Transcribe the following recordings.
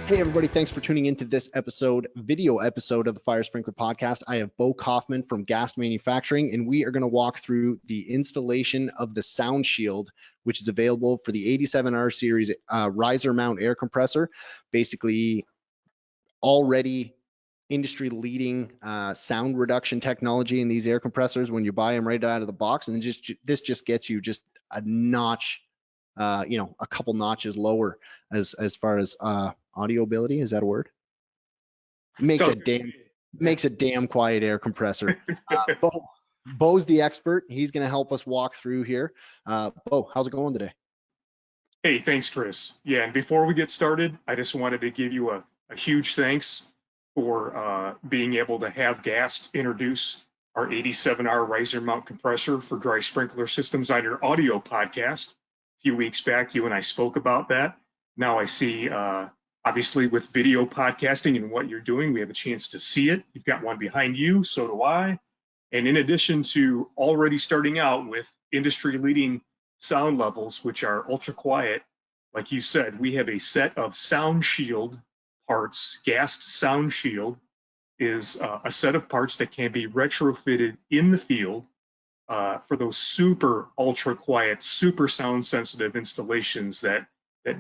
Hey everybody, thanks for tuning into this video episode of the Fire Sprinkler Podcast. I have Bo Coffman from Gast Manufacturing, and we are going to walk through the installation of the Sound Shield, which is available for the 87R series riser mount air compressor. Basically, already industry leading sound reduction technology in these air compressors when you buy them right out of the box, and this just gets you just a notch, a couple notches lower as far as audio ability. Is that a word? Makes a damn quiet air compressor. Bo's the expert. He's going to help us walk through here. Bo, how's it going today? Hey, thanks, Chris. Yeah, and before we get started, I just wanted to give you a huge thanks for being able to have Gast introduce our 87R riser mount compressor for dry sprinkler systems on your audio podcast. A few weeks back, you and I spoke about that. Now I see, obviously, with video podcasting and what you're doing, we have a chance to see it. You've got one behind you, so do I. And in addition to already starting out with industry-leading sound levels, which are ultra quiet, like you said, we have a set of Sound Shield parts. Gast Sound Shield is a set of parts that can be retrofitted in the field for those super ultra quiet, super sound sensitive installations that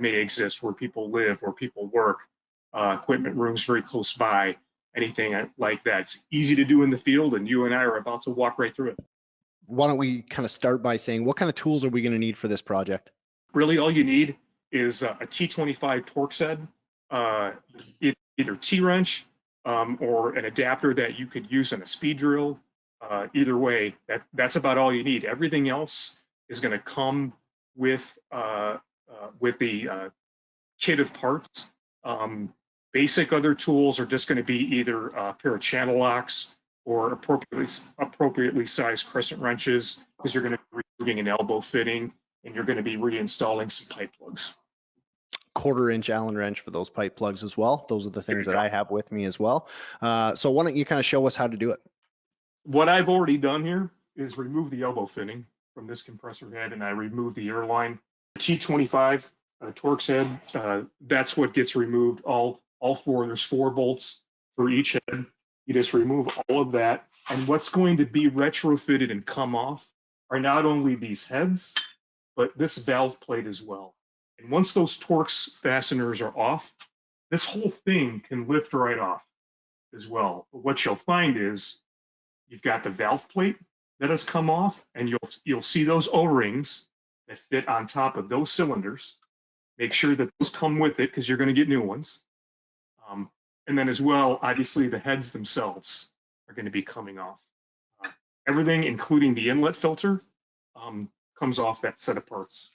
may exist where people live, where people work, equipment rooms very close by, anything like that. It's easy to do in the field, and you and I are about to walk right through it. Why don't we kind of start by saying what kind of tools are we going to need for this project? Really, all you need is a T25 Torx head, either T-wrench or an adapter that you could use on a speed drill. Either way, that's about all you need. Everything else is going to come with the kit of parts. Basic other tools are just going to be either a pair of channel locks or appropriately sized crescent wrenches, because you're going to be removing an elbow fitting and you're going to be reinstalling some pipe plugs. 1/4 inch Allen wrench for those pipe plugs as well. Those are the things that I have with me as well. So why don't you kind of show us how to do it? What I've already done here is remove the elbow fitting from this compressor head, and I remove the air line. T25 Torx head, that's what gets removed. All four. There's 4 bolts for each head. You just remove all of that, and what's going to be retrofitted and come off are not only these heads, but this valve plate as well. And once those Torx fasteners are off, this whole thing can lift right off as well. But what you'll find is you've got the valve plate that has come off, and you'll see those O-rings that fit on top of those cylinders. Make sure that those come with it, because you're going to get new ones. And then as well, obviously, the heads themselves are going to be coming off. Everything, including the inlet filter, comes off that set of parts.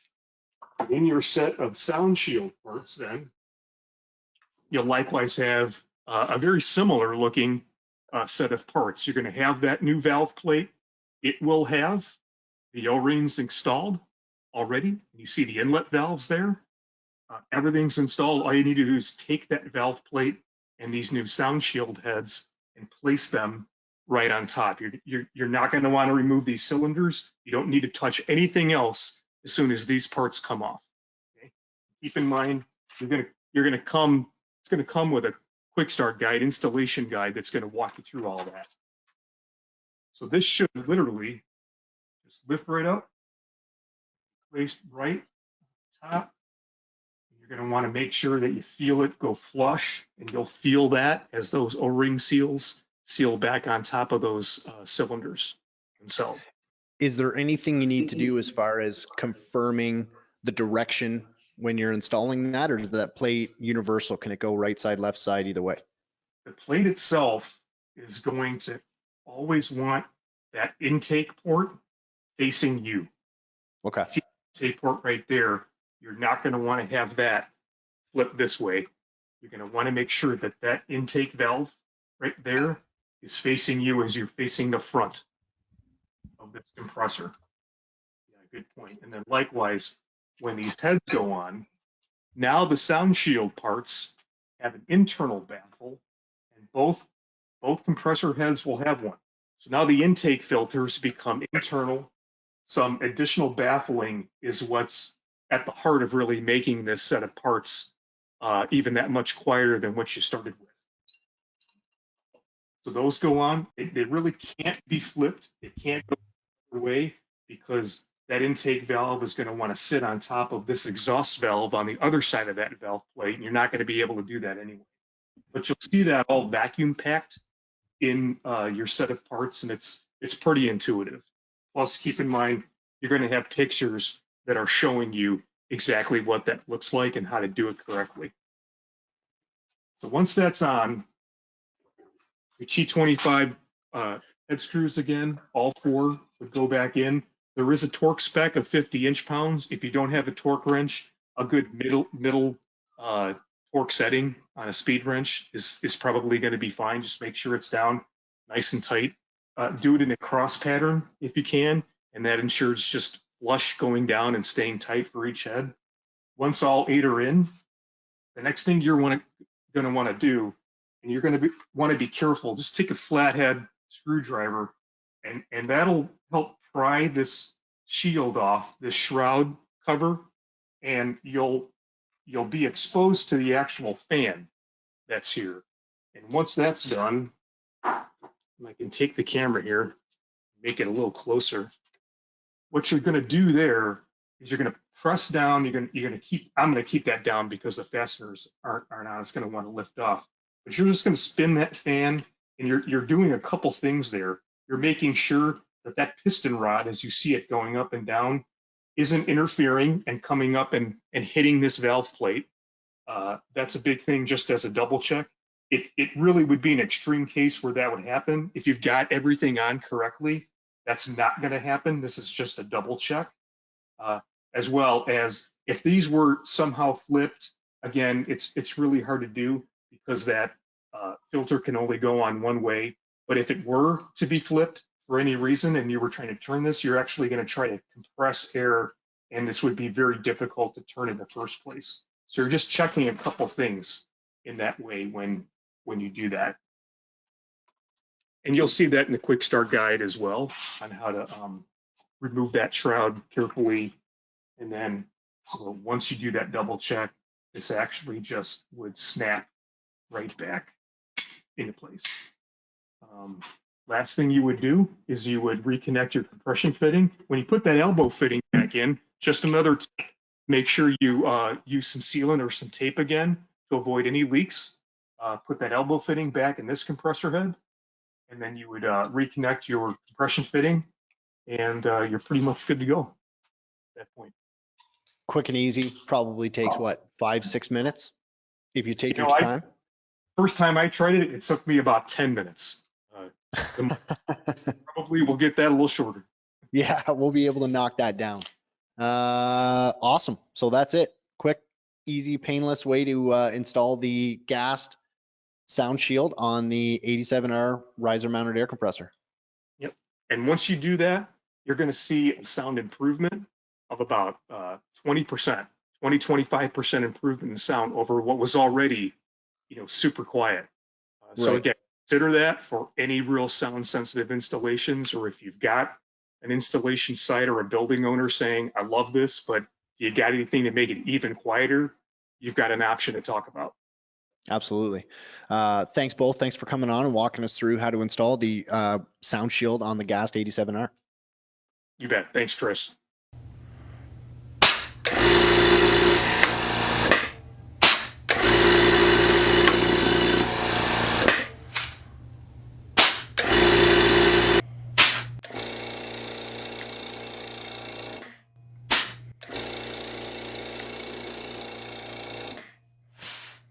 In your set of Sound Shield parts, then, you'll likewise have a very similar looking set of parts. You're going to have that new valve plate. It will have the O-rings installed already. You see the inlet valves there. Everything's installed. All you need to do is take that valve plate and these new Sound Shield heads and place them right on top. You're not going to want to remove these cylinders. You don't need to touch anything else as soon as these parts come off. Okay? Keep in mind, it's going to come with a quick start guide, installation guide that's going to walk you through all that. So this should literally just lift right up, placed right on top. You're going to want to make sure that you feel it go flush, and you'll feel that as those O-ring seals seal back on top of those cylinders themselves. Is there anything you need to do as far as confirming the direction when you're installing that, or is that plate universal? Can it go right side, left side, either way? The plate itself is going to always want that intake port facing you. Okay. See the intake port right there. You're not going to want to have that flip this way. You're going to want to make sure that that intake valve right there is facing you as you're facing the front of this compressor. Yeah, good point. And then likewise, when these heads go on, now the Sound Shield parts have an internal baffle, and both compressor heads will have one. So now the intake filters become internal. Some additional baffling is what's at the heart of really making this set of parts even that much quieter than what you started with. So those go on. They really can't be flipped. It can't go away because that intake valve is going to want to sit on top of this exhaust valve on the other side of that valve plate, and you're not going to be able to do that anyway. But you'll see that all vacuum packed in your set of parts, and it's pretty intuitive. Plus, keep in mind, you're going to have pictures that are showing you exactly what that looks like and how to do it correctly. So once that's on, your T25 head screws again, all four would go back in. There is a torque spec of 50 inch-pounds. If you don't have a torque wrench, a good middle torque setting on a speed wrench is probably going to be fine. Just make sure it's down nice and tight. Do it in a cross pattern if you can, and that ensures just flush going down and staying tight for each head. Once all 8 are in, the next thing you're going to want to do, and you're going to want to be careful, just take a flathead screwdriver, and that'll help pry this shield off, this shroud cover, and you'll be exposed to the actual fan that's here. And once that's done, I can take the camera here, make it a little closer. What you're going to do there is you're going to press down. You're going to keep. I'm going to keep that down because the fasteners aren't on. It's going to want to lift off. But you're just going to spin that fan, and you're doing a couple things there. You're making sure that that piston rod, as you see it going up and down, isn't interfering and coming up and hitting this valve plate. That's a big thing, just as a double check. It really would be an extreme case where that would happen. If you've got everything on correctly, that's not going to happen. This is just a double check. As well as if these were somehow flipped, again, it's really hard to do because that filter can only go on one way. But if it were to be flipped for any reason and you were trying to turn this, you're actually going to try to compress air, and this would be very difficult to turn in the first place. So you're just checking a couple things in that way when you do that. And you'll see that in the quick start guide as well on how to remove that shroud carefully. And then so once you do that double check, this actually just would snap right back into place. Last thing you would do is you would reconnect your compression fitting. When you put that elbow fitting back in, just another tip, make sure you use some sealant or some tape again to avoid any leaks. Put that elbow fitting back in this compressor head, and then you would reconnect your compression fitting, and you're pretty much good to go at that point. Quick and easy, probably takes what, 5-6 minutes if you take your time. First time I tried it, it took me about 10 minutes. Probably we'll get that a little shorter. Yeah, we'll be able to knock that down. Awesome. So that's it. Quick, easy, painless way to install the Gast sound shield on the 87R riser mounted air compressor. Yep. And once you do that, you're going to see a sound improvement of about 20%, 25% improvement in sound over what was already, super quiet. So again, consider that for any real sound sensitive installations, or if you've got an installation site or a building owner saying, I love this, but you got anything to make it even quieter, you've got an option to talk about. Absolutely. Thanks both. Thanks for coming on and walking us through how to install the sound shield on the Gast 87R. You bet. Thanks, Chris.